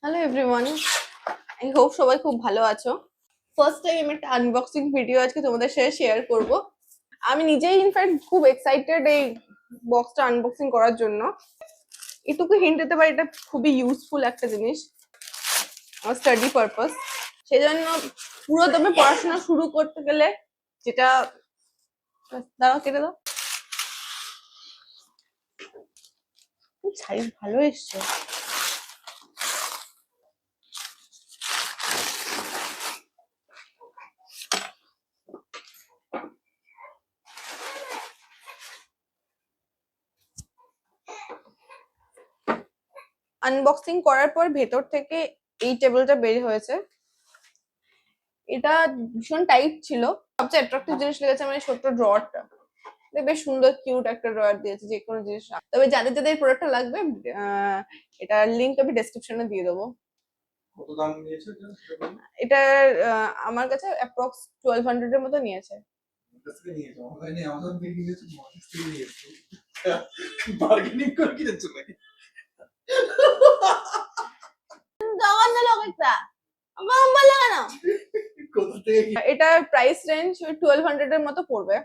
Hello everyone, I hope সবাই খুব ভালো আছো। ফার্স্ট টাইম একটা আনবক্সিং ভিডিও আজকে তোমাদের সাথে শেয়ার করব। আমি নিজেই ইনফ্যাক্ট খুব এক্সাইটেড এই বক্সটা আনবক্সিং করার জন্য। এটুকু হিন্ট দিতে পারি, এটা খুবই ইউজফুল একটা জিনিস আমার স্টাডি পারপাস। সেজন্য পুরো দমে পড়াশোনা শুরু করতে গেলে যেটা দাঁড়াও কেটে দাও, সাইজ ভালো এসছে। আনবক্সিং করার পর ভেতর থেকে এই টেবিলটা বের হয়েছে। এটা ভীষণ টাইট ছিল। সবচেয়ে অ্যাট্রাক্টিভ জিনিস লেগেছে আমার এই ছোট্ট ড্রয়ারটা। বেশ সুন্দর কিউট একটা ড্রয়ার দিয়েছে যে কোনো জিনিস। তবে যাদের যাদের প্রোডাক্টটা লাগবে এটার লিংক আমি ডেসক্রিপশনে দিয়ে দেবো। কত দাম নিয়েছে এটার আমার কাছে অ্যাপ্রক্স 1200 এর মতো নিয়েছে। অনলাইনে আমাজন থেকে কিনেছো, মার্কেট থেকে নিয়েছো, বার্গেনিং করে কিনেছো নাকি? জঘন্য লোক একটা, কম বললে কেন? কোথা থেকে এটার প্রাইস রেঞ্জ 1200 এর মতো পড়বে।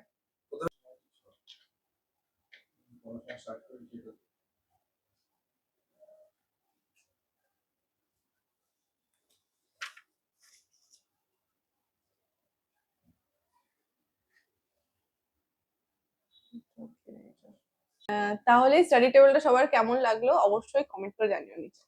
তাহলে স্টাডি টেবিলটা সবার কেমন লাগলো অবশ্যই কমেন্ট করে জানিও নিচে।